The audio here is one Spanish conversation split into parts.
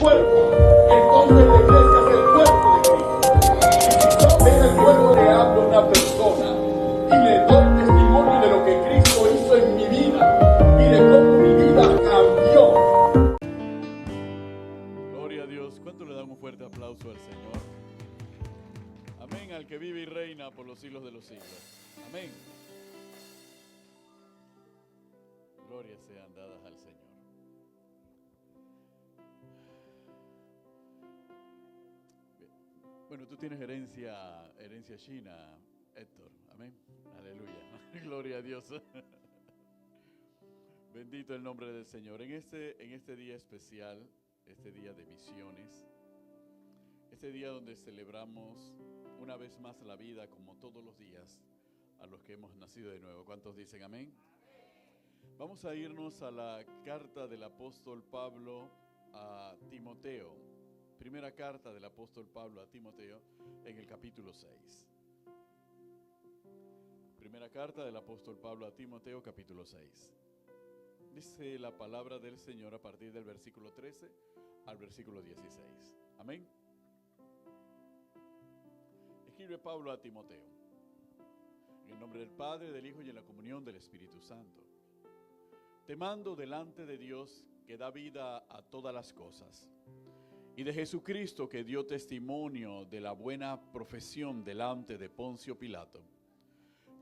cuerpo. Entonces la iglesia es el cuerpo de Cristo. Si yo en el cuerpo le hablo a una persona y le doy testimonio de lo que Cristo hizo en mi vida, mire cómo mi vida cambió. Gloria a Dios. ¿Cuánto le dan un fuerte aplauso al Señor? Amén, al que vive y reina por los siglos de los siglos. Amén. Glorias sean dadas al Señor. Bueno, tú tienes herencia china, Héctor. Amén. Aleluya. Gloria a Dios. Bendito el nombre del Señor. En este día especial, este día de misiones, este día donde celebramos una vez más la vida, como todos los días, a los que hemos nacido de nuevo. ¿Cuántos dicen amén? Vamos a irnos a la carta del apóstol Pablo a Timoteo. Primera carta del apóstol Pablo a Timoteo en el capítulo 6. Primera carta del apóstol Pablo a Timoteo, capítulo 6. Dice la palabra del Señor a partir del versículo 13 al versículo 16. Amén. Escribe Pablo a Timoteo. En el nombre del Padre, del Hijo y en la comunión del Espíritu Santo. Te mando delante de Dios que da vida a todas las cosas, y de Jesucristo que dio testimonio de la buena profesión delante de Poncio Pilato,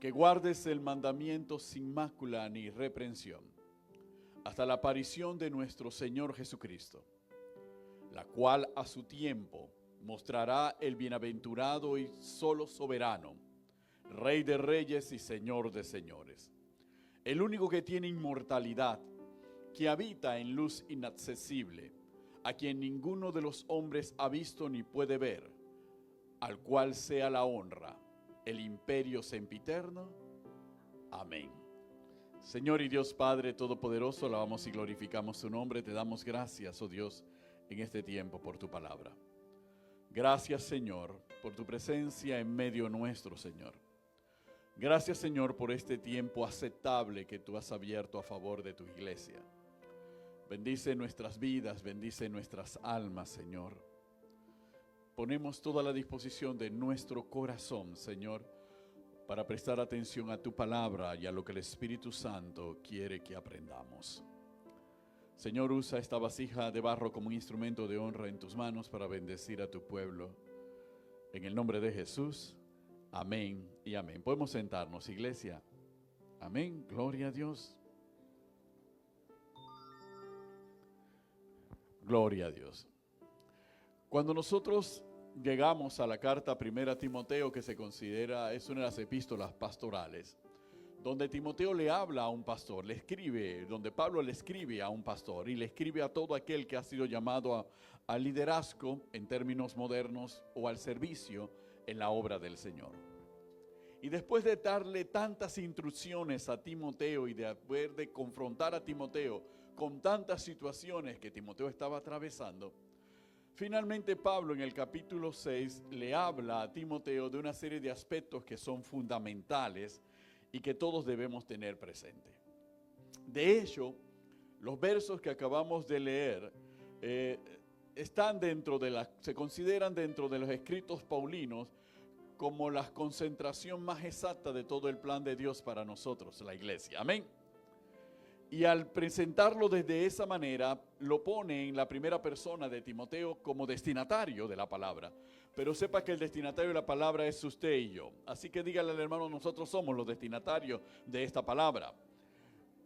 que guardes el mandamiento sin mácula ni reprensión, hasta la aparición de nuestro Señor Jesucristo, la cual a su tiempo mostrará el bienaventurado y solo soberano, Rey de reyes y Señor de señores, el único que tiene inmortalidad, que habita en luz inaccesible, a quien ninguno de los hombres ha visto ni puede ver, al cual sea la honra, el imperio sempiterno. Amén. Señor y Dios Padre Todopoderoso, alabamos y glorificamos su nombre. Te damos gracias, oh Dios, en este tiempo por tu palabra. Gracias, Señor, por tu presencia en medio nuestro, Señor. Gracias, Señor, por este tiempo aceptable que tú has abierto a favor de tu iglesia. Bendice nuestras vidas, bendice nuestras almas, Señor. Ponemos toda la disposición de nuestro corazón, Señor, para prestar atención a tu palabra y a lo que el Espíritu Santo quiere que aprendamos. Señor, usa esta vasija de barro como un instrumento de honra en tus manos para bendecir a tu pueblo. En el nombre de Jesús, amén y amén. Podemos sentarnos, iglesia. Amén, gloria a Dios. Gloria a Dios. Cuando nosotros llegamos a la carta primera a Timoteo, que se considera, es una de las epístolas pastorales, donde Timoteo le habla a un pastor, le escribe, donde Pablo le escribe a un pastor y le escribe a todo aquel que ha sido llamado al liderazgo en términos modernos o al servicio en la obra del Señor. Y después de darle tantas instrucciones a Timoteo y de confrontar a Timoteo con tantas situaciones que Timoteo estaba atravesando, finalmente Pablo en el capítulo 6 le habla a Timoteo de una serie de aspectos que son fundamentales y que todos debemos tener presente. De hecho, los versos que acabamos de leer se consideran dentro de los escritos paulinos como la concentración más exacta de todo el plan de Dios para nosotros, la iglesia. Amén. Y al presentarlo desde esa manera, lo pone en la primera persona de Timoteo como destinatario de la palabra. Pero sepa que el destinatario de la palabra es usted y yo. Así que dígale al hermano, nosotros somos los destinatarios de esta palabra.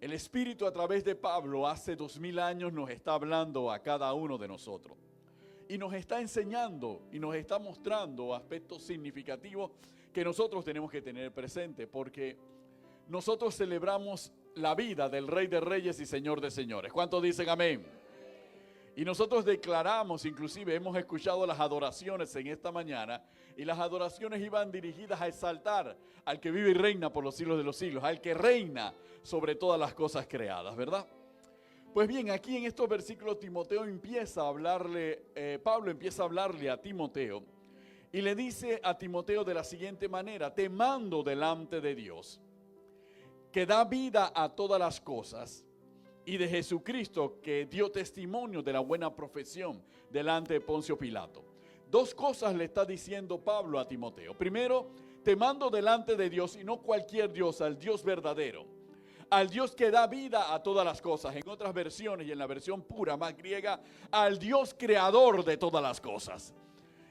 El Espíritu a través de Pablo hace 2000 años nos está hablando a cada uno de nosotros. Y nos está enseñando y nos está mostrando aspectos significativos que nosotros tenemos que tener presente, porque nosotros celebramos la vida del Rey de Reyes y Señor de Señores. ¿Cuántos dicen amén? Y nosotros declaramos, inclusive hemos escuchado las adoraciones en esta mañana, y las adoraciones iban dirigidas a exaltar al que vive y reina por los siglos de los siglos, al que reina sobre todas las cosas creadas, ¿verdad? Pues bien, aquí en estos versículos Pablo empieza a hablarle a Timoteo y le dice a Timoteo de la siguiente manera: te mando delante de Dios, que da vida a todas las cosas, y de Jesucristo, que dio testimonio de la buena profesión delante de Poncio Pilato. Dos cosas le está diciendo Pablo a Timoteo. Primero, te mando delante de Dios, y no cualquier Dios, al Dios verdadero, al Dios que da vida a todas las cosas. En otras versiones y en la versión pura, más griega, al Dios creador de todas las cosas.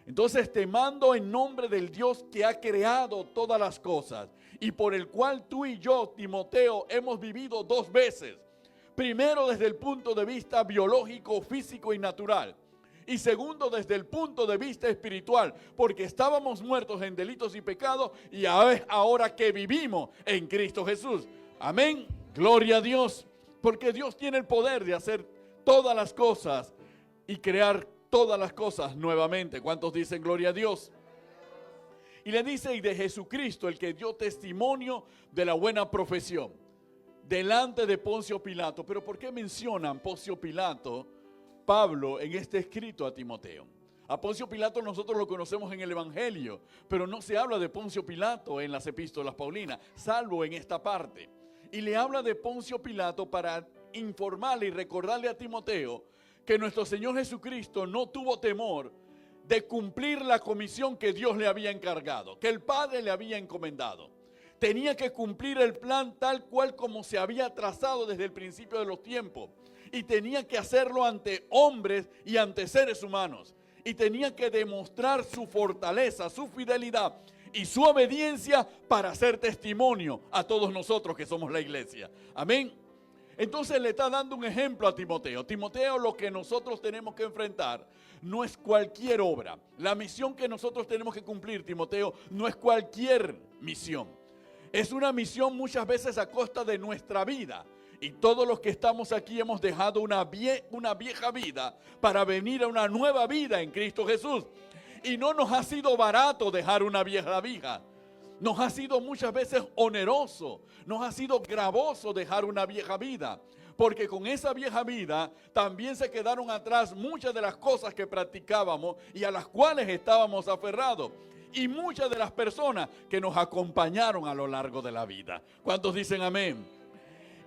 Entonces te mando en nombre del Dios que ha creado todas las cosas y por el cual tú y yo, Timoteo, hemos vivido dos veces. Primero, desde el punto de vista biológico, físico y natural. Y segundo, desde el punto de vista espiritual, porque estábamos muertos en delitos y pecados y ahora que vivimos en Cristo Jesús. Amén. Gloria a Dios, porque Dios tiene el poder de hacer todas las cosas y crear todas las cosas nuevamente. ¿Cuántos dicen gloria a Dios? Y le dice, y de Jesucristo, el que dio testimonio de la buena profesión delante de Poncio Pilato. Pero ¿por qué mencionan Poncio Pilato, Pablo, en este escrito a Timoteo? A Poncio Pilato nosotros lo conocemos en el Evangelio, pero no se habla de Poncio Pilato en las epístolas paulinas, salvo en esta parte. Y le habla de Poncio Pilato para informarle y recordarle a Timoteo que nuestro Señor Jesucristo no tuvo temor de cumplir la comisión que Dios le había encargado, que el Padre le había encomendado. Tenía que cumplir el plan tal cual como se había trazado desde el principio de los tiempos. Y tenía que hacerlo ante hombres y ante seres humanos. Y tenía que demostrar su fortaleza, su fidelidad y su obediencia para hacer testimonio a todos nosotros que somos la iglesia. Amén. Entonces le está dando un ejemplo a Timoteo. Timoteo, lo que nosotros tenemos que enfrentar no es cualquier obra. La misión que nosotros tenemos que cumplir, Timoteo, no es cualquier misión. Es una misión muchas veces a costa de nuestra vida. Y todos los que estamos aquí hemos dejado una vieja vida para venir a una nueva vida en Cristo Jesús. Y no nos ha sido barato dejar una vieja vida. Nos ha sido muchas veces oneroso, nos ha sido gravoso dejar una vieja vida, porque con esa vieja vida también se quedaron atrás muchas de las cosas que practicábamos y a las cuales estábamos aferrados, y muchas de las personas que nos acompañaron a lo largo de la vida. ¿Cuántos dicen amén?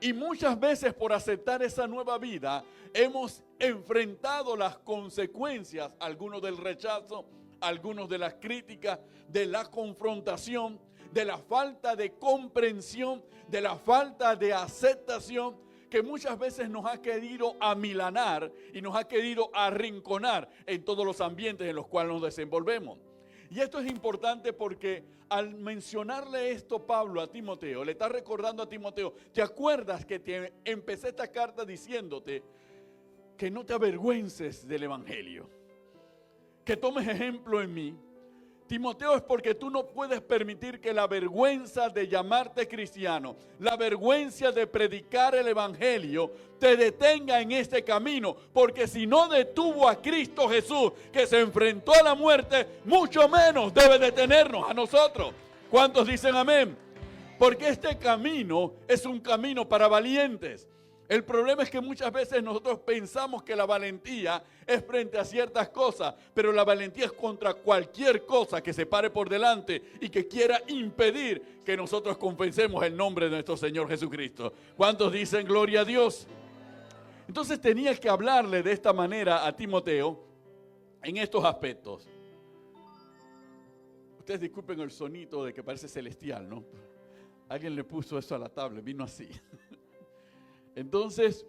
Y muchas veces por aceptar esa nueva vida hemos enfrentado las consecuencias, algunos del rechazo, algunos de las críticas, de la confrontación, de la falta de comprensión, de la falta de aceptación, que muchas veces nos ha querido amilanar y nos ha querido arrinconar en todos los ambientes en los cuales nos desenvolvemos. Y esto es importante porque al mencionarle esto Pablo a Timoteo, le está recordando a Timoteo, ¿te acuerdas que empecé esta carta diciéndote que no te avergüences del Evangelio? Que tomes ejemplo en mí. Timoteo, es porque tú no puedes permitir que la vergüenza de llamarte cristiano, la vergüenza de predicar el Evangelio, te detenga en este camino. Porque si no detuvo a Cristo Jesús, que se enfrentó a la muerte, mucho menos debe detenernos a nosotros. ¿Cuántos dicen amén? Porque este camino es un camino para valientes. El problema es que muchas veces nosotros pensamos que la valentía es frente a ciertas cosas, pero la valentía es contra cualquier cosa que se pare por delante y que quiera impedir que nosotros confesemos el nombre de nuestro Señor Jesucristo. ¿Cuántos dicen gloria a Dios? Entonces tenía que hablarle de esta manera a Timoteo en estos aspectos. Ustedes disculpen el sonito de que parece celestial, ¿no? Alguien le puso eso a la tablet, vino así. Entonces,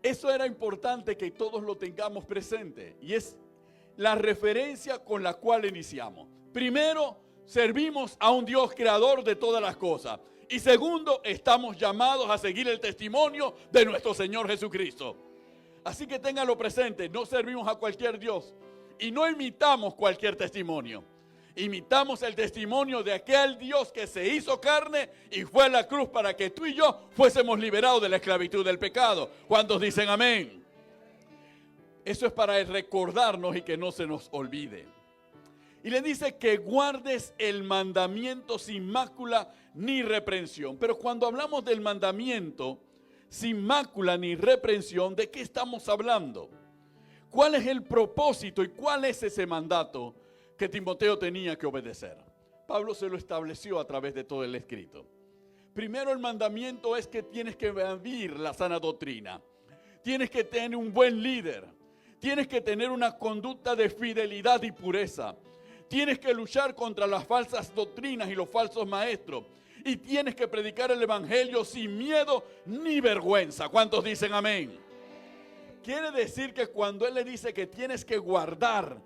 eso era importante que todos lo tengamos presente y es la referencia con la cual iniciamos. Primero, servimos a un Dios creador de todas las cosas. Y segundo, estamos llamados a seguir el testimonio de nuestro Señor Jesucristo. Así que ténganlo presente, no servimos a cualquier Dios y no imitamos cualquier testimonio. Imitamos el testimonio de aquel Dios que se hizo carne y fue a la cruz para que tú y yo fuésemos liberados de la esclavitud del pecado. ¿Cuántos dicen amén? Eso es para recordarnos y que no se nos olvide. Y le dice que guardes el mandamiento sin mácula ni reprensión. Pero cuando hablamos del mandamiento sin mácula ni reprensión, ¿de qué estamos hablando? ¿Cuál es el propósito y cuál es ese mandato que Timoteo tenía que obedecer? Pablo se lo estableció a través de todo el escrito. Primero el mandamiento es que tienes que vivir la sana doctrina. Tienes que tener un buen líder. Tienes que tener una conducta de fidelidad y pureza. Tienes que luchar contra las falsas doctrinas y los falsos maestros. Y tienes que predicar el evangelio sin miedo ni vergüenza. ¿Cuántos dicen amén? Quiere decir que cuando Él le dice que tienes que guardar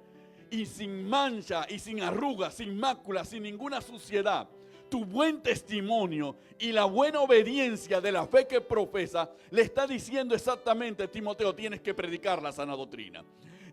y sin mancha y sin arrugas, sin máculas, sin ninguna suciedad, tu buen testimonio y la buena obediencia de la fe que profesa, le está diciendo exactamente, Timoteo, tienes que predicar la sana doctrina.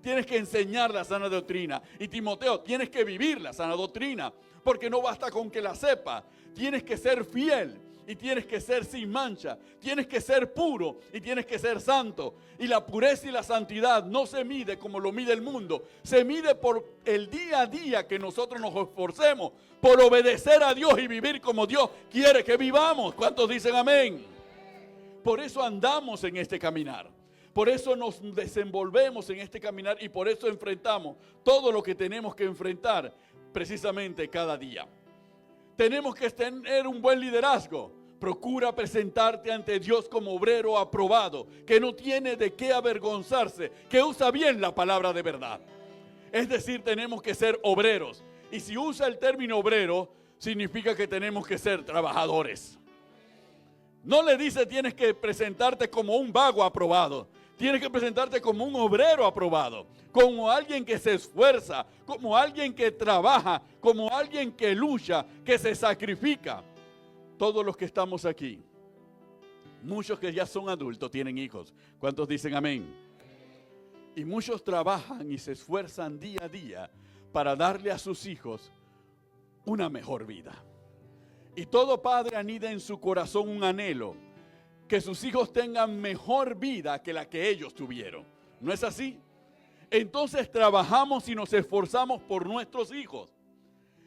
Tienes que enseñar la sana doctrina. Y Timoteo, tienes que vivir la sana doctrina. Porque no basta con que la sepa. Tienes que ser fiel. Y tienes que ser sin mancha. Tienes que ser puro. Y tienes que ser santo. Y la pureza y la santidad no se mide como lo mide el mundo. Se mide por el día a día que nosotros nos esforcemos. Por obedecer a Dios y vivir como Dios quiere que vivamos. ¿Cuántos dicen amén? Por eso andamos en este caminar. Por eso nos desenvolvemos en este caminar y por eso enfrentamos todo lo que tenemos que enfrentar precisamente cada día. Tenemos que tener un buen liderazgo. Procura presentarte ante Dios como obrero aprobado, que no tiene de qué avergonzarse, que usa bien la palabra de verdad. Es decir, tenemos que ser obreros. Y si usa el término obrero, significa que tenemos que ser trabajadores. No le dice tienes que presentarte como un vago aprobado. Tienes que presentarte como un obrero aprobado, como alguien que se esfuerza, como alguien que trabaja, como alguien que lucha, que se sacrifica. Todos los que estamos aquí, muchos que ya son adultos tienen hijos. ¿Cuántos dicen amén? Y muchos trabajan y se esfuerzan día a día para darle a sus hijos una mejor vida. Y todo padre anida en su corazón un anhelo, que sus hijos tengan mejor vida que la que ellos tuvieron. ¿No es así? Entonces trabajamos y nos esforzamos por nuestros hijos.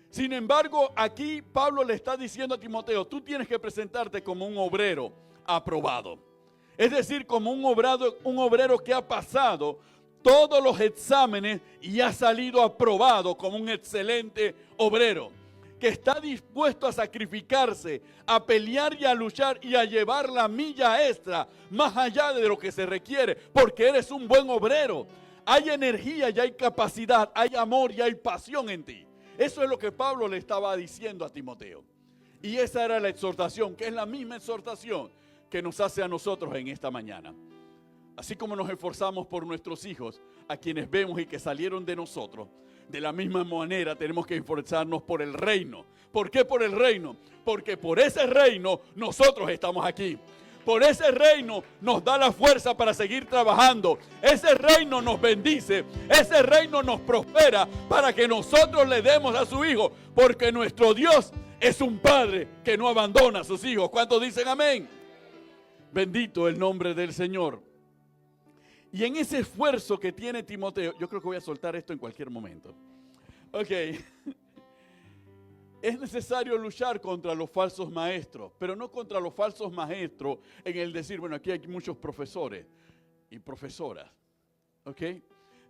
Sin embargo, aquí Pablo le está diciendo a Timoteo, tú tienes que presentarte como un obrero aprobado. Es decir, como un obrero que ha pasado todos los exámenes y ha salido aprobado como un excelente obrero, que está dispuesto a sacrificarse, a pelear y a luchar y a llevar la milla extra más allá de lo que se requiere, porque eres un buen obrero. Hay energía y hay capacidad, hay amor y hay pasión en ti. Eso es lo que Pablo le estaba diciendo a Timoteo. Y esa era la exhortación, que es la misma exhortación que nos hace a nosotros en esta mañana. Así como nos esforzamos por nuestros hijos, a quienes vemos y que salieron de nosotros, de la misma manera tenemos que esforzarnos por el reino. ¿Por qué por el reino? Porque por ese reino nosotros estamos aquí. Por ese reino nos da la fuerza para seguir trabajando. Ese reino nos bendice. Ese reino nos prospera para que nosotros le demos a su hijo. Porque nuestro Dios es un padre que no abandona a sus hijos. ¿Cuántos dicen amén? Bendito el nombre del Señor. Y en ese esfuerzo que tiene Timoteo, yo creo que voy a soltar esto en cualquier momento. Ok. Es necesario luchar contra los falsos maestros, pero no contra los falsos maestros en el decir, bueno, aquí hay muchos profesores y profesoras. Ok.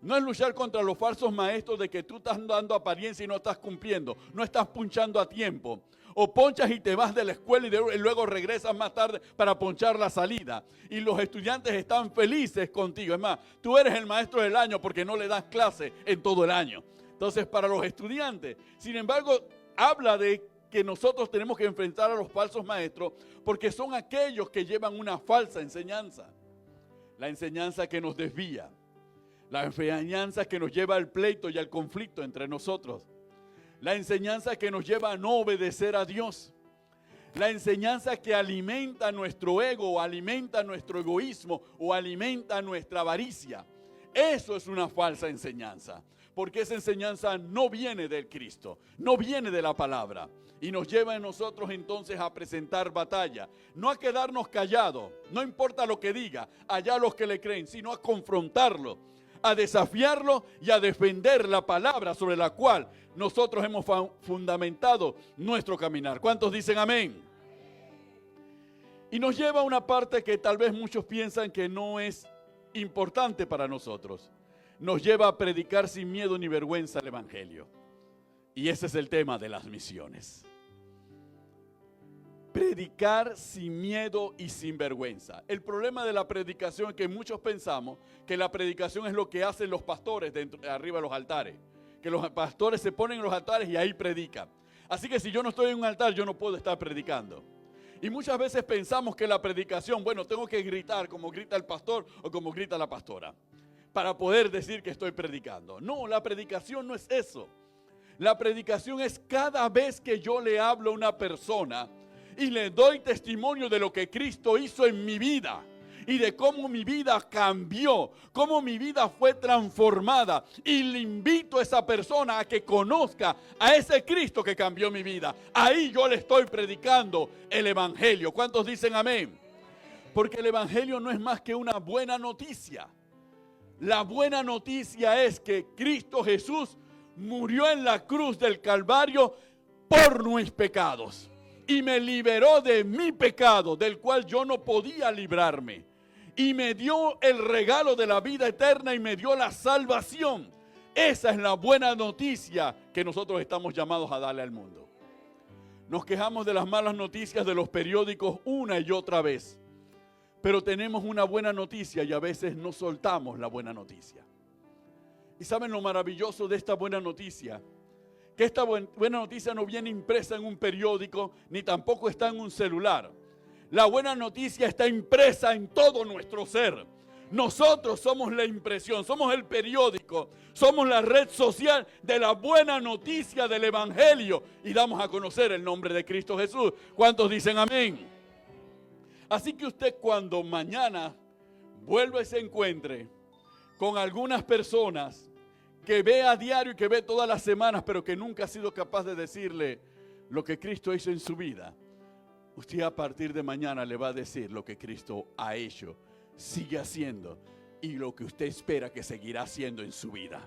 No es luchar contra los falsos maestros de que tú estás dando apariencia y no estás cumpliendo, no estás punchando a tiempo. O ponchas y te vas de la escuela y luego regresas más tarde para ponchar la salida. Y los estudiantes están felices contigo. Es más, tú eres el maestro del año porque no le das clase en todo el año. Entonces, para los estudiantes, sin embargo, habla de que nosotros tenemos que enfrentar a los falsos maestros porque son aquellos que llevan una falsa enseñanza. La enseñanza que nos desvía. La enseñanza que nos lleva al pleito y al conflicto entre nosotros. La enseñanza que nos lleva a no obedecer a Dios. La enseñanza que alimenta nuestro ego, o alimenta nuestro egoísmo, o alimenta nuestra avaricia. Eso es una falsa enseñanza. Porque esa enseñanza no viene del Cristo, no viene de la palabra. Y nos lleva a nosotros entonces a presentar batalla. No a quedarnos callados, no importa lo que diga, allá los que le creen, sino a confrontarlo, a desafiarlo y a defender la palabra sobre la cual nosotros hemos fundamentado nuestro caminar. ¿Cuántos dicen amén? Y nos lleva a una parte que tal vez muchos piensan que no es importante para nosotros. Nos lleva a predicar sin miedo ni vergüenza el evangelio. Y ese es el tema de las misiones. Predicar sin miedo y sin vergüenza. El problema de la predicación es que muchos pensamos que la predicación es lo que hacen los pastores arriba de los altares. Que los pastores se ponen en los altares y ahí predican. Así que si yo no estoy en un altar, yo no puedo estar predicando. Y muchas veces pensamos que la predicación, bueno, tengo que gritar como grita el pastor o como grita la pastora, para poder decir que estoy predicando. No, la predicación no es eso. La predicación es cada vez que yo le hablo a una persona y le doy testimonio de lo que Cristo hizo en mi vida y de cómo mi vida cambió, cómo mi vida fue transformada, y le invito a esa persona a que conozca a ese Cristo que cambió mi vida. Ahí yo le estoy predicando el evangelio. ¿Cuántos dicen amén? Porque el evangelio no es más que una buena noticia. La buena noticia es que Cristo Jesús murió en la cruz del Calvario por mis pecados y me liberó de mi pecado, del cual yo no podía librarme, y me dio el regalo de la vida eterna y me dio la salvación. Esa es la buena noticia que nosotros estamos llamados a darle al mundo. Nos quejamos de las malas noticias de los periódicos una y otra vez, pero tenemos una buena noticia y a veces no soltamos la buena noticia. ¿Y saben lo maravilloso de esta buena noticia? Que esta buena noticia no viene impresa en un periódico, ni tampoco está en un celular. La buena noticia está impresa en todo nuestro ser. Nosotros somos la impresión, somos el periódico, somos la red social de la buena noticia del evangelio, y damos a conocer el nombre de Cristo Jesús. ¿Cuántos dicen amén? Así que usted, cuando mañana vuelva y se encuentre con algunas personas que ve a diario y que ve todas las semanas, pero que nunca ha sido capaz de decirle lo que Cristo hizo en su vida, usted a partir de mañana le va a decir lo que Cristo ha hecho, sigue haciendo, y lo que usted espera que seguirá haciendo en su vida.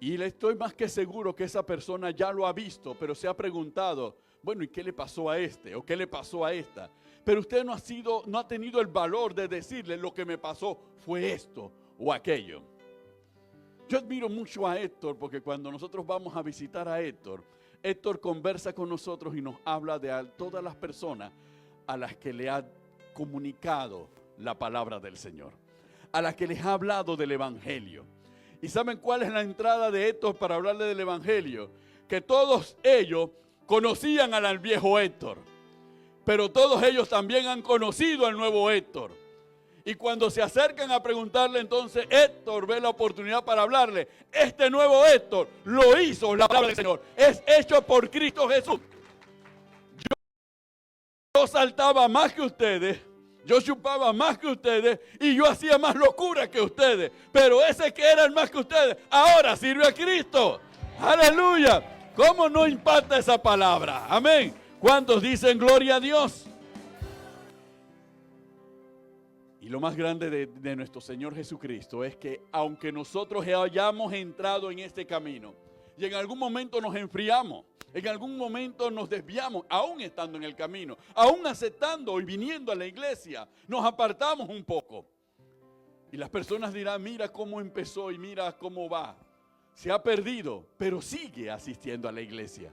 Y le estoy más que seguro que esa persona ya lo ha visto, pero se ha preguntado, bueno, ¿y qué le pasó a este? ¿O qué le pasó a esta? Pero usted no ha tenido el valor de decirle, lo que me pasó fue esto o aquello. Yo admiro mucho a Héctor, porque cuando nosotros vamos a visitar a Héctor, Héctor conversa con nosotros y nos habla de todas las personas a las que le ha comunicado la palabra del Señor, a las que les ha hablado del evangelio. ¿Y saben cuál es la entrada de Héctor para hablarle del evangelio? Que todos ellos conocían al viejo Héctor, pero todos ellos también han conocido al nuevo Héctor. Y cuando se acercan a preguntarle, entonces Héctor ve la oportunidad para hablarle. Este nuevo Héctor lo hizo la palabra del Señor. Es hecho por Cristo Jesús. Yo saltaba más que ustedes, yo chupaba más que ustedes y yo hacía más locura que ustedes. Pero ese que era el más que ustedes, ahora sirve a Cristo. ¡Aleluya! ¿Cómo no impacta esa palabra? Amén. ¿Cuántos dicen gloria a Dios? Y lo más grande de nuestro Señor Jesucristo es que aunque nosotros hayamos entrado en este camino y en algún momento nos enfriamos, en algún momento nos desviamos, aún estando en el camino, aún aceptando y viniendo a la iglesia, nos apartamos un poco. Y las personas dirán, mira cómo empezó y mira cómo va. Se ha perdido, pero sigue asistiendo a la iglesia.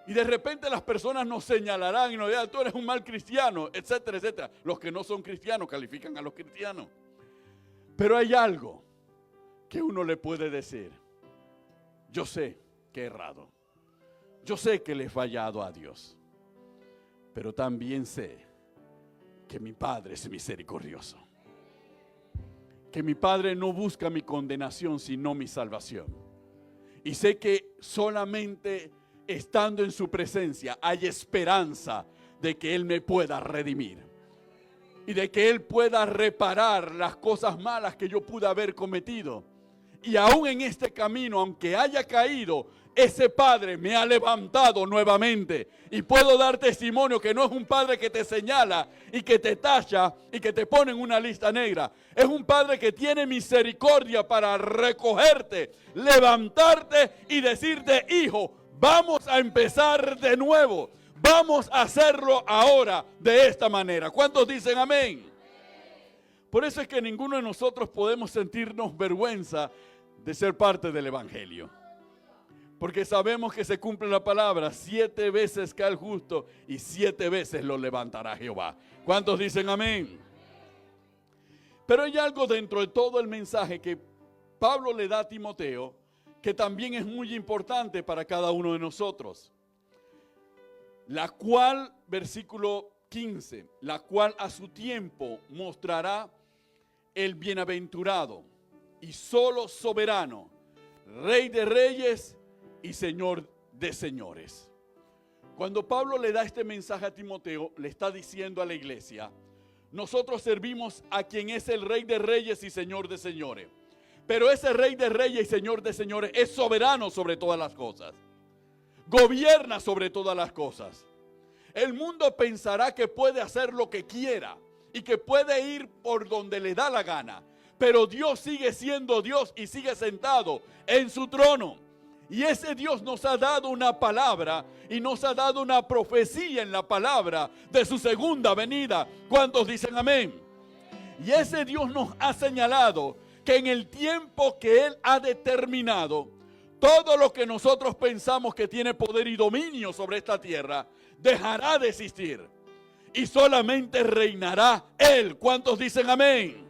Y de repente las personas nos señalarán y nos dirán, tú eres un mal cristiano, etcétera, etcétera. Los que no son cristianos califican a los cristianos. Pero hay algo que uno le puede decir. Yo sé que he errado. Yo sé que le he fallado a Dios. Pero también sé que mi Padre es misericordioso. Que mi Padre no busca mi condenación, sino mi salvación. Y sé que solamente estando en su presencia hay esperanza de que Él me pueda redimir y de que Él pueda reparar las cosas malas que yo pude haber cometido. Y aún en este camino, aunque haya caído, ese Padre me ha levantado nuevamente. Y puedo dar testimonio que no es un Padre que te señala y que te tacha y que te pone en una lista negra. Es un Padre que tiene misericordia para recogerte, levantarte y decirte, hijo, vamos a empezar de nuevo. Vamos a hacerlo ahora de esta manera. ¿Cuántos dicen amén? Por eso es que ninguno de nosotros podemos sentirnos vergüenza de ser parte del evangelio. Porque sabemos que se cumple la palabra, 7 veces cae el justo y 7 veces lo levantará Jehová. ¿Cuántos dicen amén? Pero hay algo dentro de todo el mensaje que Pablo le da a Timoteo, que también es muy importante para cada uno de nosotros. La cual, versículo 15, la cual a su tiempo mostrará el bienaventurado y solo soberano, Rey de reyes y Señor de señores. Cuando Pablo le da este mensaje a Timoteo, le está diciendo a la iglesia, nosotros servimos a quien es el Rey de reyes y Señor de señores. Pero ese Rey de reyes y Señor de señores es soberano sobre todas las cosas. Gobierna sobre todas las cosas. El mundo pensará que puede hacer lo que quiera y que puede ir por donde le da la gana. Pero Dios sigue siendo Dios y sigue sentado en su trono. Y ese Dios nos ha dado una palabra y nos ha dado una profecía en la palabra de su segunda venida. ¿Cuántos dicen amén? Y ese Dios nos ha señalado que en el tiempo que Él ha determinado, todo lo que nosotros pensamos que tiene poder y dominio sobre esta tierra, dejará de existir. Y solamente reinará Él. ¿Cuántos dicen amén?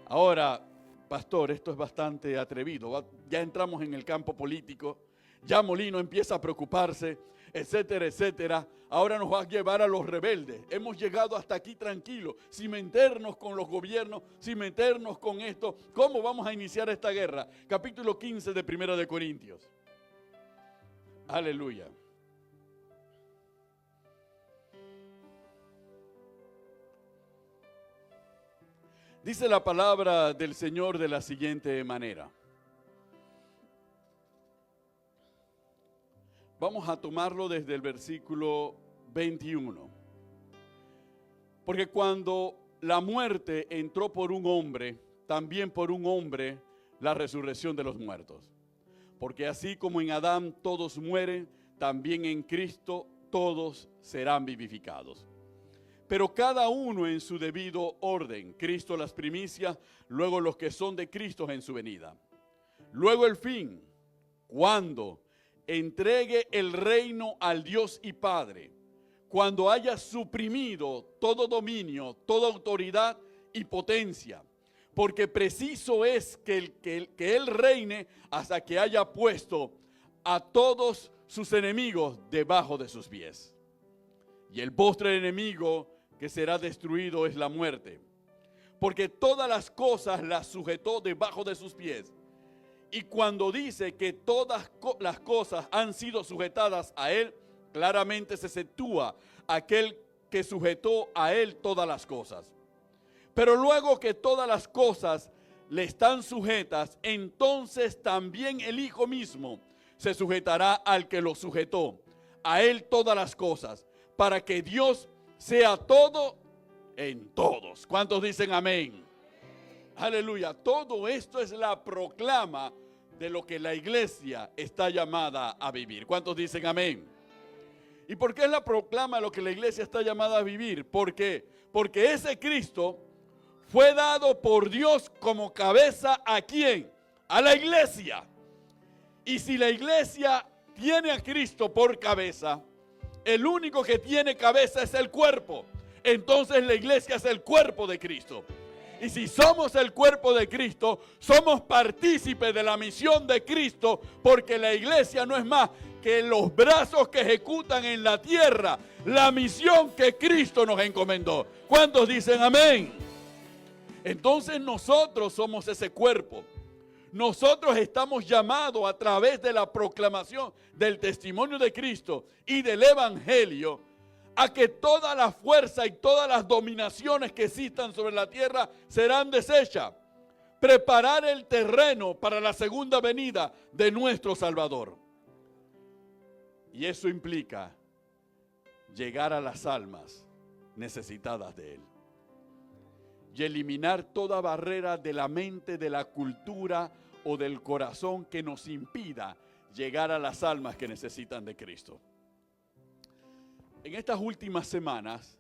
Ahora, pastor, esto es bastante atrevido. Ya entramos en el campo político. Ya Molino empieza a preocuparse, etcétera, etcétera. Ahora nos va a llevar a los rebeldes. Hemos llegado hasta aquí tranquilos, sin meternos con los gobiernos, sin meternos con esto. ¿Cómo vamos a iniciar esta guerra? Capítulo 15 de 1 de Corintios. Aleluya. Dice la palabra del Señor de la siguiente manera. Vamos a tomarlo desde el versículo 21. Porque cuando la muerte entró por un hombre, también por un hombre la resurrección de los muertos. Porque así como en Adán todos mueren, también en Cristo todos serán vivificados. Pero cada uno en su debido orden, Cristo las primicias, luego los que son de Cristo en su venida. Luego el fin, cuando entregue el reino al Dios y Padre, cuando haya suprimido todo dominio, toda autoridad y potencia, porque preciso es que Él reine hasta que haya puesto a todos sus enemigos debajo de sus pies. Y el postre enemigo que será destruido es la muerte, porque todas las cosas las sujetó debajo de sus pies. Y cuando dice que todas las cosas han sido sujetadas a Él, claramente se sitúa aquel que sujetó a Él todas las cosas. Pero luego que todas las cosas le están sujetas, entonces también el Hijo mismo se sujetará al que lo sujetó, a Él todas las cosas, para que Dios sea todo en todos. ¿Cuántos dicen amén? Aleluya. Todo esto es la proclama de lo que la iglesia está llamada a vivir. ¿Cuántos dicen amén? ¿Y por qué es la proclama de lo que la iglesia está llamada a vivir? ¿Por qué? Porque ese Cristo fue dado por Dios como cabeza ¿a quién? A la iglesia. Y si la iglesia tiene a Cristo por cabeza, el único que tiene cabeza es el cuerpo. Entonces la iglesia es el cuerpo de Cristo. Y si somos el cuerpo de Cristo, somos partícipes de la misión de Cristo, porque la iglesia no es más que los brazos que ejecutan en la tierra la misión que Cristo nos encomendó. ¿Cuántos dicen amén? Entonces nosotros somos ese cuerpo. Nosotros estamos llamados a través de la proclamación del testimonio de Cristo y del Evangelio a que toda la fuerza y todas las dominaciones que existan sobre la tierra serán deshechas. Preparar el terreno para la segunda venida de nuestro Salvador. Y eso implica llegar a las almas necesitadas de Él. Y eliminar toda barrera de la mente, de la cultura o del corazón que nos impida llegar a las almas que necesitan de Cristo. En estas últimas semanas,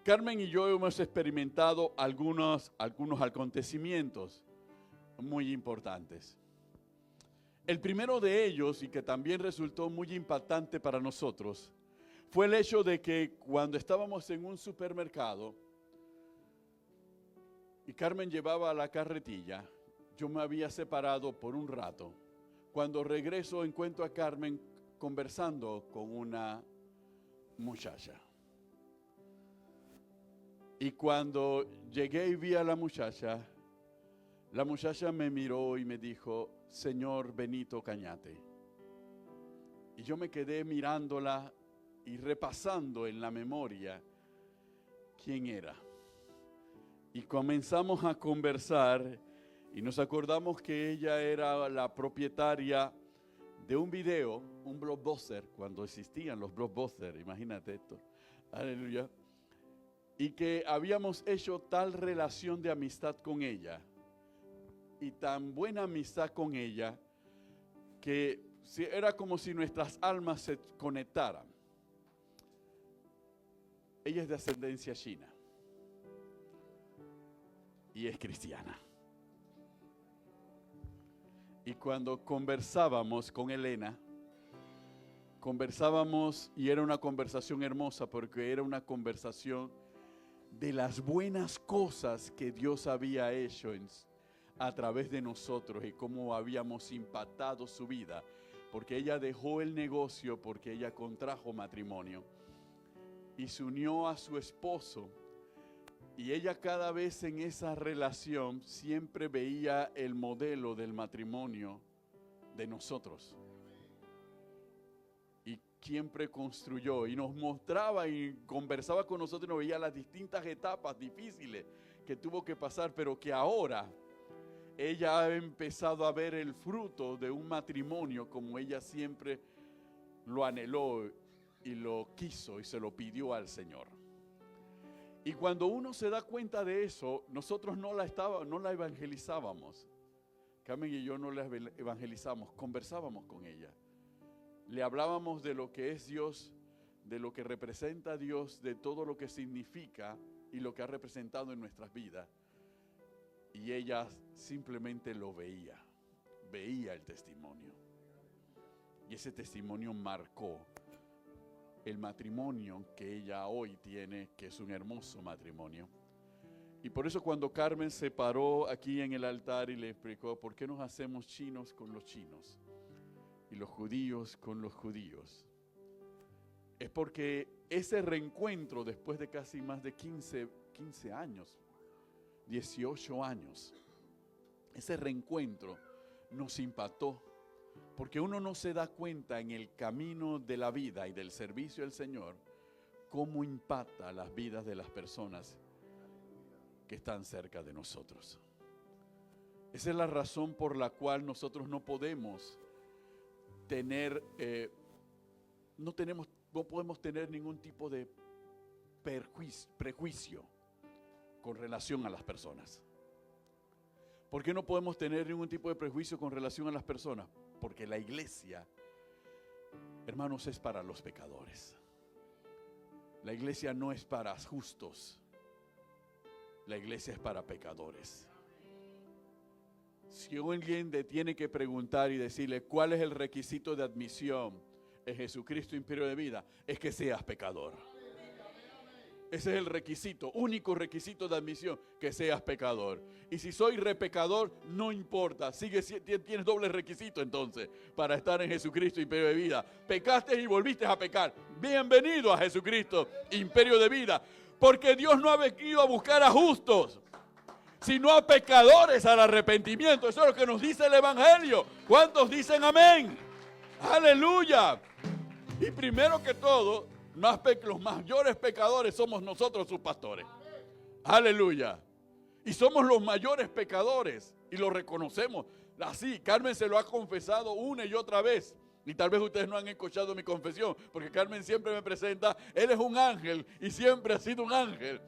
Carmen y yo hemos experimentado algunos acontecimientos muy importantes. El primero de ellos, y que también resultó muy impactante para nosotros, fue el hecho de que cuando estábamos en un supermercado y Carmen llevaba la carretilla, yo me había separado por un rato. Cuando regreso encuentro a Carmen conversando con una muchacha. Y cuando llegué y vi a la muchacha me miró y me dijo, señor Benito Cañate. Y yo me quedé mirándola y repasando en la memoria quién era. Y comenzamos a conversar y nos acordamos que ella era la propietaria de un video, un blockbuster, cuando existían los blockbusters, imagínate esto, aleluya, y que habíamos hecho tal relación de amistad con ella y tan buena amistad con ella que era como si nuestras almas se conectaran. Ella es de ascendencia china y es cristiana. Y cuando conversábamos con Elena, conversábamos y era una conversación hermosa porque era una conversación de las buenas cosas que Dios había hecho a través de nosotros y cómo habíamos impactado su vida, porque ella dejó el negocio, porque ella contrajo matrimonio y se unió a su esposo. Y ella cada vez en esa relación siempre veía el modelo del matrimonio de nosotros. Y siempre construyó y nos mostraba y conversaba con nosotros y nos veía las distintas etapas difíciles que tuvo que pasar, pero que ahora ella ha empezado a ver el fruto de un matrimonio como ella siempre lo anheló y lo quiso y se lo pidió al Señor. Y cuando uno se da cuenta de eso, nosotros no la evangelizábamos. Carmen y yo no la evangelizamos, conversábamos con ella. Le hablábamos de lo que es Dios, de lo que representa Dios, de todo lo que significa y lo que ha representado en nuestras vidas. Y ella simplemente lo veía el testimonio. Y ese testimonio marcó el matrimonio que ella hoy tiene, que es un hermoso matrimonio. Y por eso cuando Carmen se paró aquí en el altar y le explicó, ¿por qué nos hacemos chinos con los chinos y los judíos con los judíos? Es porque ese reencuentro después de casi más de 15 años, 18 años, ese reencuentro nos impactó. Porque uno no se da cuenta en el camino de la vida y del servicio al Señor cómo impacta las vidas de las personas que están cerca de nosotros. Esa es la razón por la cual nosotros no podemos tener, no podemos tener ningún tipo de prejuicio con relación a las personas. ¿Por qué no podemos tener ningún tipo de prejuicio con relación a las personas? Porque la iglesia, hermanos, es para los pecadores. La iglesia no es para justos. La iglesia es para pecadores. Si alguien le tiene que preguntar y decirle cuál es el requisito de admisión en Jesucristo Imperio de Vida, es que seas pecador. Ese es el requisito, único requisito de admisión, que seas pecador. Y si soy repecador, no importa, tienes doble requisito entonces para estar en Jesucristo Imperio de Vida. Pecaste y volviste a pecar. Bienvenido a Jesucristo Imperio de Vida, porque Dios no ha venido a buscar a justos, sino a pecadores al arrepentimiento. Eso es lo que nos dice el Evangelio. ¿Cuántos dicen amén? Aleluya. Y primero que todo, los mayores pecadores somos nosotros, sus pastores. Aleluya. Y somos los mayores pecadores y lo reconocemos. Así, Carmen se lo ha confesado una y otra vez. Y tal vez ustedes no han escuchado mi confesión, porque Carmen siempre me presenta, él es un ángel y siempre ha sido un ángel.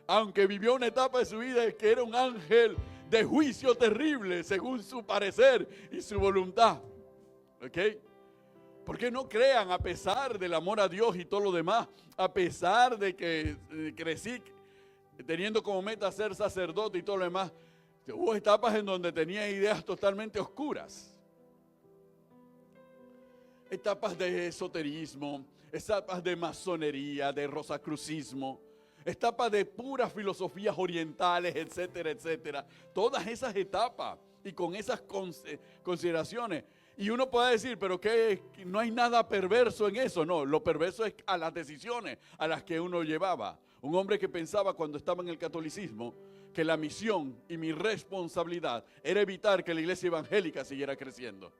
Aunque vivió una etapa de su vida que era un ángel de juicio terrible, según su parecer y su voluntad. ¿Ok? ¿Por qué no crean, a pesar del amor a Dios y todo lo demás, a pesar de que crecí teniendo como meta ser sacerdote y todo lo demás, hubo etapas en donde tenía ideas totalmente oscuras? etapas de esoterismo, etapas de masonería, de rosacrucismo, etapas de puras filosofías orientales, etcétera, etcétera. Todas esas etapas y con esas consideraciones. Y uno puede decir, pero que no hay nada perverso en eso. No, lo perverso es a las decisiones a las que uno llevaba. Un hombre que pensaba cuando estaba en el catolicismo que la misión y mi responsabilidad era evitar que la iglesia evangélica siguiera creciendo.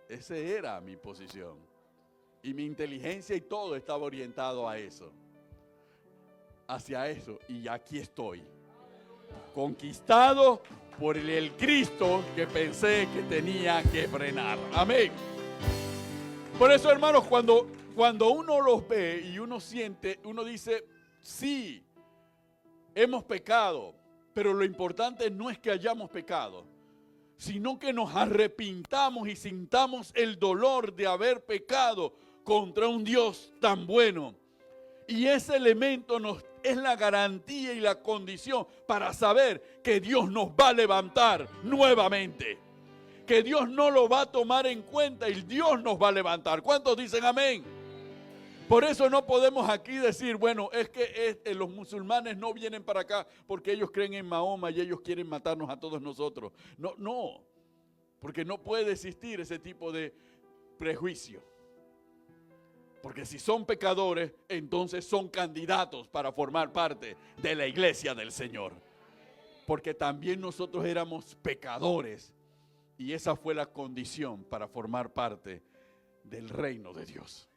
Esa era mi posición. Y mi inteligencia y todo estaba orientado a eso. Hacia eso. Y aquí estoy. Conquistado por el Cristo que pensé que tenía que frenar. Amén. Por eso, hermanos, cuando uno los ve y uno siente, uno dice, sí, hemos pecado, pero lo importante no es que hayamos pecado, sino que nos arrepintamos y sintamos el dolor de haber pecado contra un Dios tan bueno. Y ese elemento es la garantía y la condición para saber que Dios nos va a levantar nuevamente. Que Dios no lo va a tomar en cuenta y Dios nos va a levantar. ¿Cuántos dicen amén? Por eso no podemos aquí decir, bueno, es que los musulmanes no vienen para acá porque ellos creen en Mahoma y ellos quieren matarnos a todos nosotros. No, porque no puede existir ese tipo de prejuicio. Porque si son pecadores, entonces son candidatos para formar parte de la iglesia del Señor. Porque también nosotros éramos pecadores. Y esa fue la condición para formar parte del reino de Dios.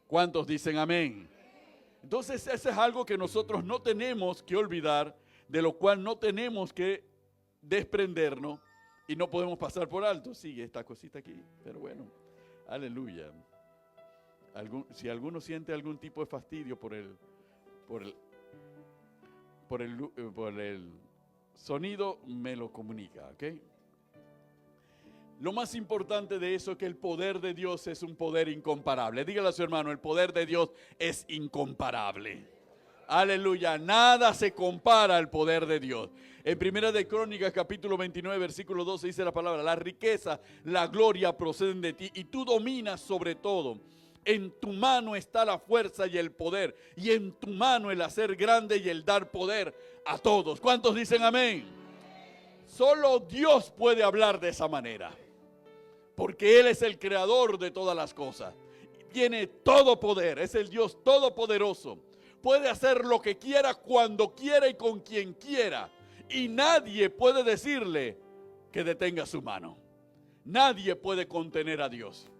¿Cuántos dicen amén? Entonces eso es algo que nosotros no tenemos que olvidar, de lo cual no tenemos que desprendernos y no podemos pasar por alto. Sigue esta cosita aquí, pero bueno, aleluya. Si alguno siente algún tipo de fastidio por el sonido, me lo comunica, ¿ok? Lo más importante de eso es que el poder de Dios es un poder incomparable. Dígale a su hermano, el poder de Dios es incomparable. Aleluya, nada se compara al poder de Dios. En Primera de Crónicas, capítulo 29, versículo 12, dice la palabra: la riqueza, la gloria proceden de ti y tú dominas sobre todo. En tu mano está la fuerza y el poder, y en tu mano el hacer grande y el dar poder a todos. ¿Cuántos dicen amén? Solo Dios puede hablar de esa manera, porque Él es el creador de todas las cosas. Tiene todo poder, es el Dios todopoderoso. Puede hacer lo que quiera, cuando quiera y con quien quiera. Y nadie puede decirle que detenga su mano. Nadie puede contener a Dios.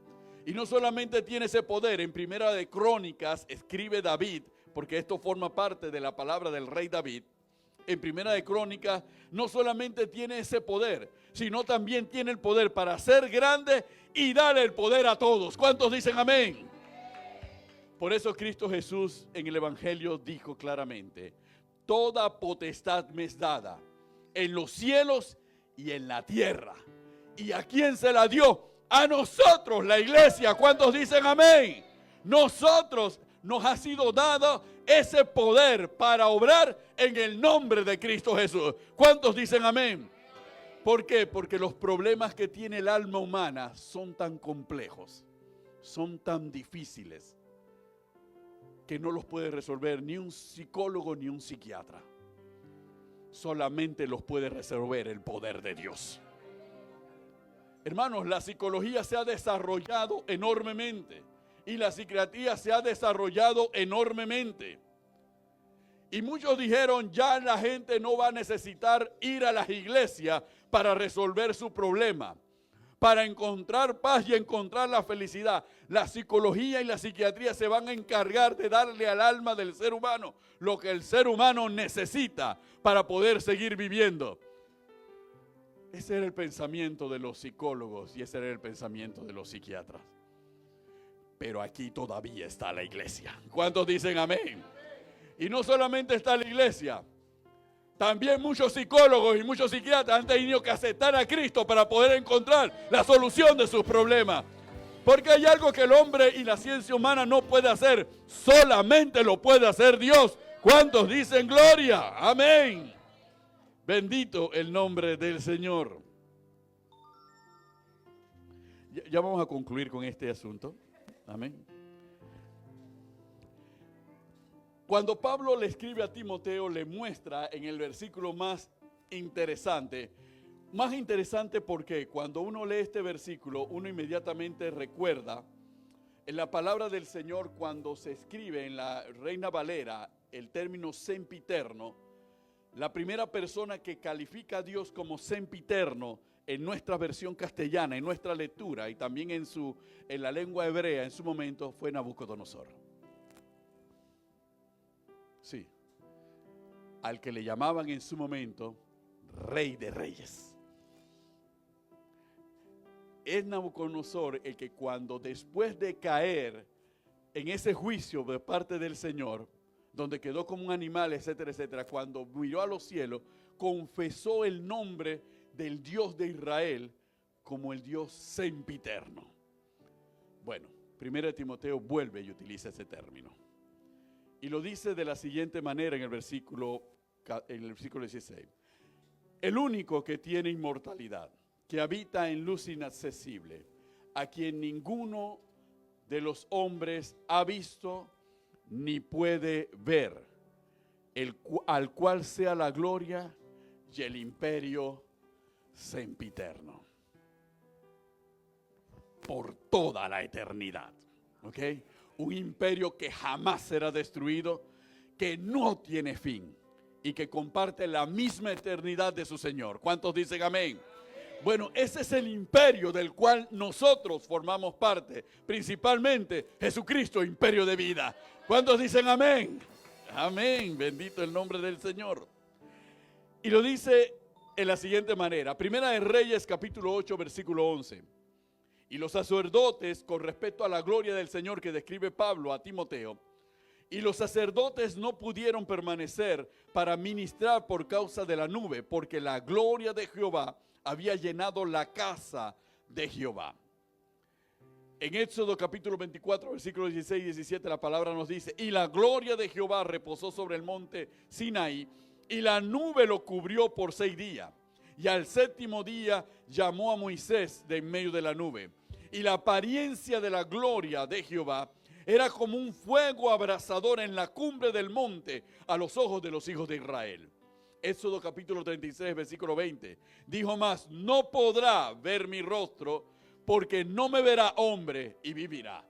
Y no solamente tiene ese poder, en Primera de Crónicas escribe David, porque esto forma parte de la palabra del rey David. En Primera de Crónicas no solamente tiene ese poder, sino también tiene el poder para ser grande y dar el poder a todos. ¿Cuántos dicen amén? Por eso Cristo Jesús en el Evangelio dijo claramente: toda potestad me es dada en los cielos y en la tierra. ¿Y a quién se la dio? A nosotros, la iglesia. ¿Cuántos dicen amén? Nosotros nos ha sido dado ese poder para obrar en el nombre de Cristo Jesús. ¿Cuántos dicen amén? ¿Por qué? Porque los problemas que tiene el alma humana son tan complejos, son tan difíciles, que no los puede resolver ni un psicólogo ni un psiquiatra. Solamente los puede resolver el poder de Dios. Hermanos, la psicología se ha desarrollado enormemente y la psiquiatría se ha desarrollado enormemente. Y muchos dijeron, ya la gente no va a necesitar ir a las iglesias para resolver su problema, para encontrar paz y encontrar la felicidad. La psicología y la psiquiatría se van a encargar de darle al alma del ser humano lo que el ser humano necesita para poder seguir viviendo. Ese era el pensamiento de los psicólogos y ese era el pensamiento de los psiquiatras. Pero aquí todavía está la iglesia. ¿Cuántos dicen amén? Y no solamente está la iglesia, también muchos psicólogos y muchos psiquiatras han tenido que aceptar a Cristo para poder encontrar la solución de sus problemas. Porque hay algo que el hombre y la ciencia humana no puede hacer, solamente lo puede hacer Dios. ¿Cuántos dicen gloria? Amén. Bendito el nombre del Señor. Ya vamos a concluir con este asunto. Amén. Cuando Pablo le escribe a Timoteo, le muestra en el versículo más interesante porque cuando uno lee este versículo, uno inmediatamente recuerda en la palabra del Señor cuando se escribe en la Reina Valera el término sempiterno. La primera persona que califica a Dios como sempiterno en nuestra versión castellana, en nuestra lectura y también en la lengua hebrea en su momento fue Nabucodonosor. Sí, al que le llamaban en su momento Rey de Reyes. Es Nabucodonosor el que cuando después de caer en ese juicio de parte del Señor, donde quedó como un animal, etcétera, etcétera, cuando miró a los cielos, confesó el nombre del Dios de Israel como el Dios sempiterno. Bueno, 1 Timoteo vuelve y utiliza ese término. Y lo dice de la siguiente manera en el versículo 16. El único que tiene inmortalidad, que habita en luz inaccesible, a quien ninguno de los hombres ha visto ni puede ver, al cual sea la gloria y el imperio sempiterno por toda la eternidad. ¿Ok? Un imperio que jamás será destruido, que no tiene fin y que comparte la misma eternidad de su Señor. ¿Cuántos dicen amén? Bueno, ese es el imperio del cual nosotros formamos parte, principalmente Jesucristo, imperio de vida. ¿Cuántos dicen amén? Amén, bendito el nombre del Señor. Y lo dice en la siguiente manera, Primera de Reyes capítulo 8 versículo 11. Y los sacerdotes, con respecto a la gloria del Señor que describe Pablo a Timoteo, y los sacerdotes no pudieron permanecer para ministrar por causa de la nube, porque la gloria de Jehová había llenado la casa de Jehová. En Éxodo capítulo 24, versículos 16 y 17, la palabra nos dice, y la gloria de Jehová reposó sobre el monte Sinaí, y la nube lo cubrió por 6 días. Y al 7º día llamó a Moisés de en medio de la nube. Y la apariencia de la gloria de Jehová era como un fuego abrasador en la cumbre del monte a los ojos de los hijos de Israel. Éxodo capítulo 36, versículo 20. Dijo más, no podrá ver mi rostro, porque no me verá hombre y vivirá.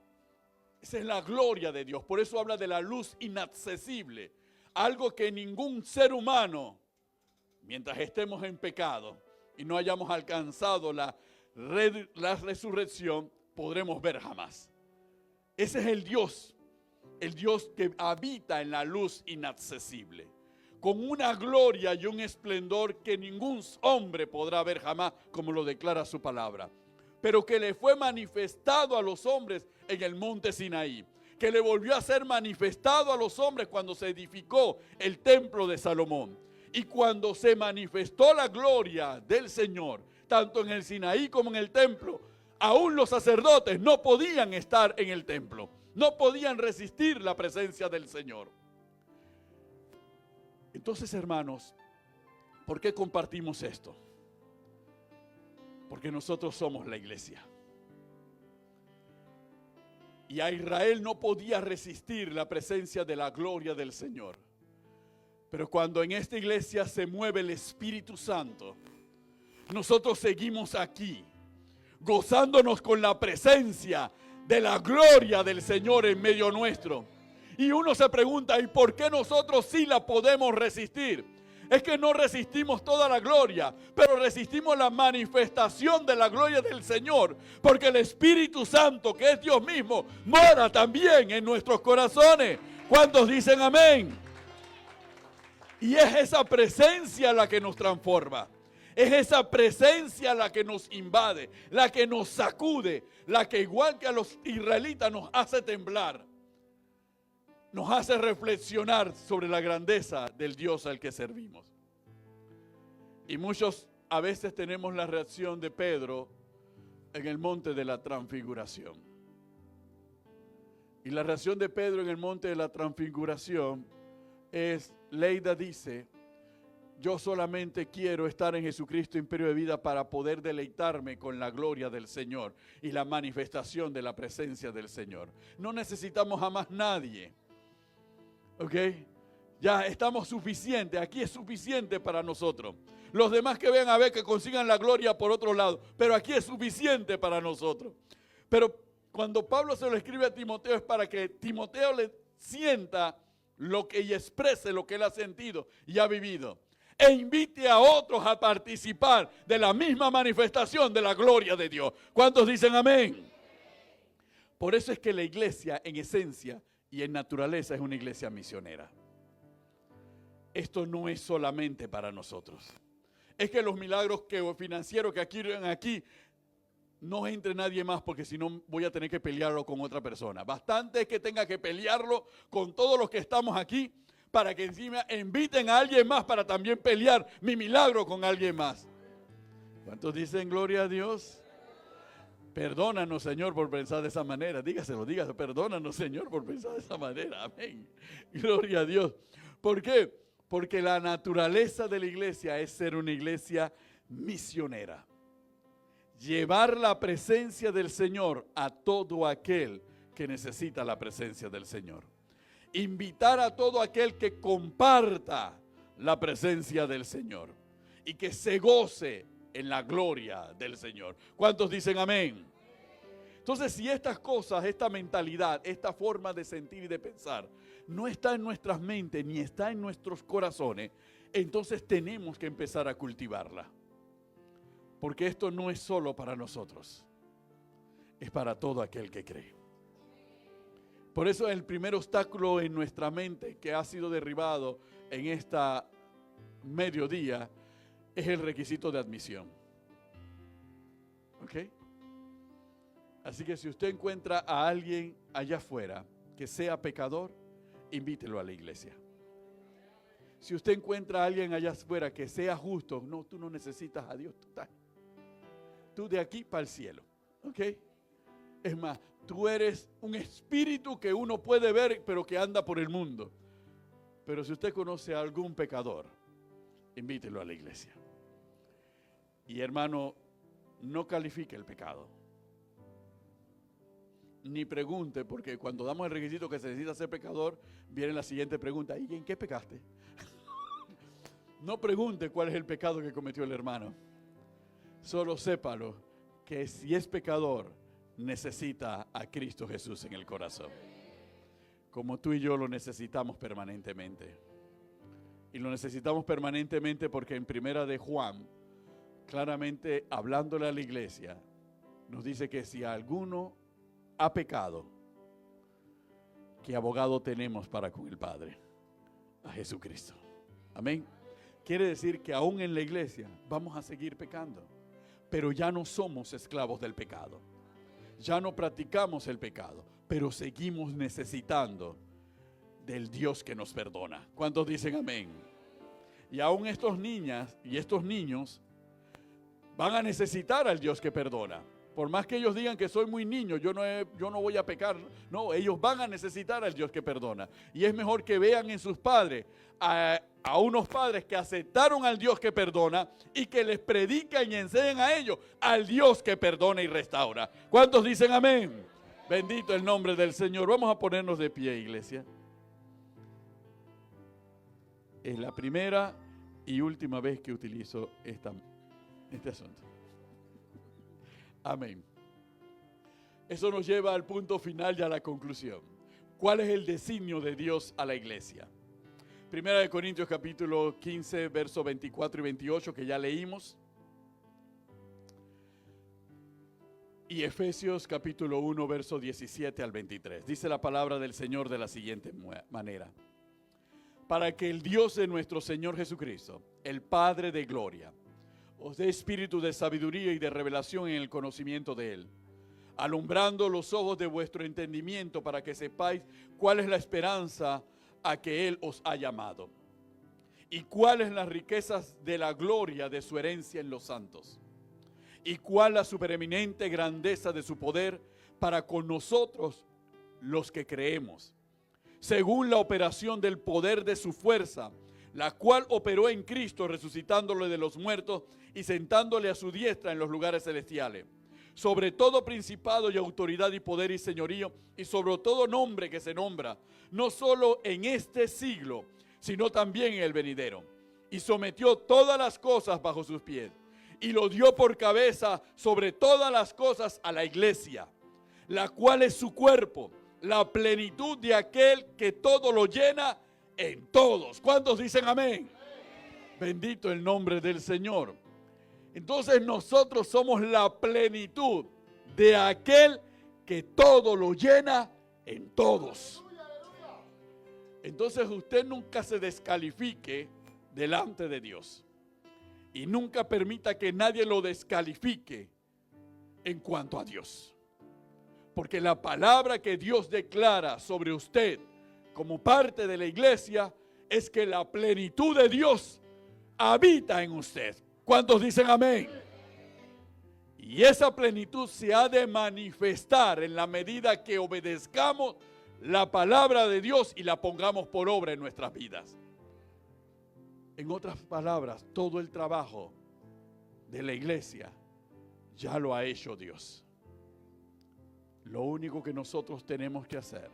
Esa es la gloria de Dios. Por eso habla de la luz inaccesible. Algo que ningún ser humano, mientras estemos en pecado y no hayamos alcanzado la resurrección, podremos ver jamás. Ese es el Dios que habita en la luz inaccesible, con una gloria y un esplendor que ningún hombre podrá ver jamás, como lo declara su palabra, pero que le fue manifestado a los hombres en el monte Sinaí, que le volvió a ser manifestado a los hombres cuando se edificó el templo de Salomón. Y cuando se manifestó la gloria del Señor, tanto en el Sinaí como en el templo, aún los sacerdotes no podían estar en el templo, no podían resistir la presencia del Señor. Entonces, hermanos, ¿por qué compartimos esto? Porque nosotros somos la iglesia. Y a Israel no podía resistir la presencia de la gloria del Señor. Pero cuando en esta iglesia se mueve el Espíritu Santo, nosotros seguimos aquí, gozándonos con la presencia de la gloria del Señor en medio nuestro. Y uno se pregunta, ¿y por qué nosotros sí la podemos resistir? Es que no resistimos toda la gloria, pero resistimos la manifestación de la gloria del Señor, porque el Espíritu Santo, que es Dios mismo, mora también en nuestros corazones. ¿Cuántos dicen amén? Y es esa presencia la que nos transforma. Es esa presencia la que nos invade, la que nos sacude, la que igual que a los israelitas nos hace temblar, nos hace reflexionar sobre la grandeza del Dios al que servimos. Y muchos a veces tenemos la reacción de Pedro en el monte de la transfiguración. Y la reacción de Pedro en el monte de la transfiguración es, Leida dice, Yo solamente quiero estar en Jesucristo, imperio de vida, para poder deleitarme con la gloria del Señor y la manifestación de la presencia del Señor. No necesitamos a más nadie. ¿Ok? Ya estamos suficientes. Aquí es suficiente para nosotros. Los demás que vengan a ver que consigan la gloria por otro lado. Pero aquí es suficiente para nosotros. Pero cuando Pablo se lo escribe a Timoteo es para que Timoteo le sienta lo que y exprese lo que él ha sentido y ha vivido. E invite a otros a participar de la misma manifestación de la gloria de Dios. ¿Cuántos dicen amén? Por eso es que la iglesia en esencia y en naturaleza es una iglesia misionera. Esto no es solamente para nosotros. Es que los milagros financieros que aquí no entre nadie más, porque si no voy a tener que pelearlo con otra persona. Bastante es que tenga que pelearlo con todos los que estamos aquí, para que encima inviten a alguien más para también pelear mi milagro con alguien más. ¿Cuántos dicen gloria a Dios? Perdónanos, Señor, por pensar de esa manera. Dígaselo, perdónanos, Señor, por pensar de esa manera. Amén. Gloria a Dios. ¿Por qué? Porque la naturaleza de la iglesia es ser una iglesia misionera. Llevar la presencia del Señor a todo aquel que necesita la presencia del Señor. Invitar a todo aquel que comparta la presencia del Señor y que se goce en la gloria del Señor. ¿Cuántos dicen amén? Entonces, si estas cosas, esta mentalidad, esta forma de sentir y de pensar no está en nuestras mentes ni está en nuestros corazones, entonces tenemos que empezar a cultivarla. Porque esto no es solo para nosotros, es para todo aquel que cree. Por eso el primer obstáculo en nuestra mente que ha sido derribado en esta mediodía es el requisito de admisión. ¿Ok? Así que si usted encuentra a alguien allá afuera que sea pecador, invítelo a la iglesia. Si usted encuentra a alguien allá afuera que sea justo, no, tú no necesitas a Dios, tú de aquí para el cielo. ¿Ok? Es más, tú eres un espíritu que uno puede ver, pero que anda por el mundo. Pero si usted conoce a algún pecador, invítelo a la iglesia. Y hermano, no califique el pecado. Ni pregunte, porque cuando damos el requisito que se necesita ser pecador, viene la siguiente pregunta: ¿y en qué pecaste? No pregunte cuál es el pecado que cometió el hermano. Solo sépalo que si es pecador, necesita a Cristo Jesús en el corazón. Como tú y yo lo necesitamos permanentemente. Y lo necesitamos permanentemente porque en Primera de Juan, claramente hablándole a la iglesia, nos dice que si alguno ha pecado, ¿qué abogado tenemos para con el Padre? A Jesucristo. Amén. Quiere decir que aún en la iglesia vamos a seguir pecando, pero ya no somos esclavos del pecado. Ya no practicamos el pecado, pero seguimos necesitando del Dios que nos perdona. ¿Cuántos dicen amén? Y aún estas niñas y estos niños van a necesitar al Dios que perdona. Por más que ellos digan que soy muy niño, yo no voy a pecar. No, ellos van a necesitar al Dios que perdona. Y es mejor que vean en sus padres a unos padres que aceptaron al Dios que perdona y que les predican y enseñan a ellos al Dios que perdona y restaura. ¿Cuántos dicen amén? Bendito el nombre del Señor. Vamos a ponernos de pie, iglesia. Es la primera y última vez que utilizo este asunto. Amén. Eso nos lleva al punto final y a la conclusión. ¿Cuál es el designio de Dios a la iglesia? Primera de Corintios capítulo 15, versos 24 y 28 que ya leímos. Y Efesios capítulo 1, verso 17 al 23. Dice la palabra del Señor de la siguiente manera: para que el Dios de nuestro Señor Jesucristo, el Padre de gloria, os dé espíritu de sabiduría y de revelación en el conocimiento de Él, alumbrando los ojos de vuestro entendimiento para que sepáis cuál es la esperanza a que Él os ha llamado y cuáles las riquezas de la gloria de su herencia en los santos y cuál la supereminente grandeza de su poder para con nosotros los que creemos, según la operación del poder de su fuerza, la cual operó en Cristo, resucitándole de los muertos y sentándole a su diestra en los lugares celestiales, sobre todo principado y autoridad y poder y señorío, y sobre todo nombre que se nombra, no solo en este siglo, sino también en el venidero. Y sometió todas las cosas bajo sus pies, y lo dio por cabeza sobre todas las cosas a la iglesia, la cual es su cuerpo, la plenitud de aquel que todo lo llena en todos. ¿Cuántos dicen amén? Bendito el nombre del Señor. Entonces nosotros somos la plenitud de aquel que todo lo llena en todos. Entonces usted nunca se descalifique delante de Dios. Y nunca permita que nadie lo descalifique en cuanto a Dios. Porque la palabra que Dios declara sobre usted como parte de la iglesia es que la plenitud de Dios habita en usted. ¿Cuántos dicen amén? Y esa plenitud se ha de manifestar en la medida que obedezcamos la palabra de Dios y la pongamos por obra en nuestras vidas. En otras palabras, todo el trabajo de la iglesia ya lo ha hecho Dios. Lo único que nosotros tenemos que hacer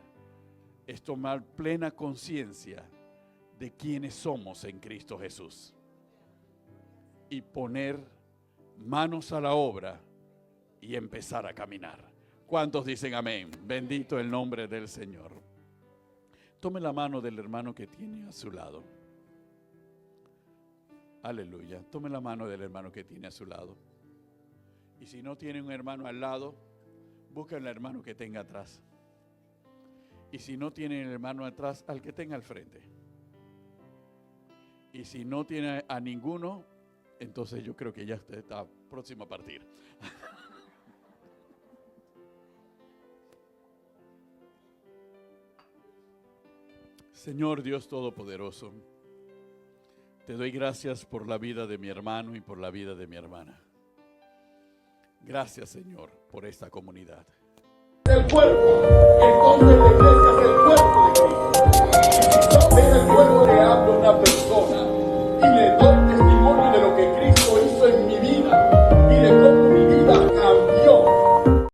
es tomar plena conciencia de quiénes somos en Cristo Jesús y poner manos a la obra y empezar a caminar. ¿Cuántos dicen amén? Bendito el nombre del Señor. Tome la mano del hermano que tiene a su lado. Aleluya. Tome la mano del hermano que tiene a su lado. Y si no tiene un hermano al lado, busca al hermano que tenga atrás. Y si no tiene el hermano atrás, al que tenga al frente. Y si no tiene a ninguno, entonces yo creo que ya está próximo a partir. Señor Dios Todopoderoso, te doy gracias por la vida de mi hermano y por la vida de mi hermana. Gracias, Señor, por esta comunidad. El cuerpo, entonces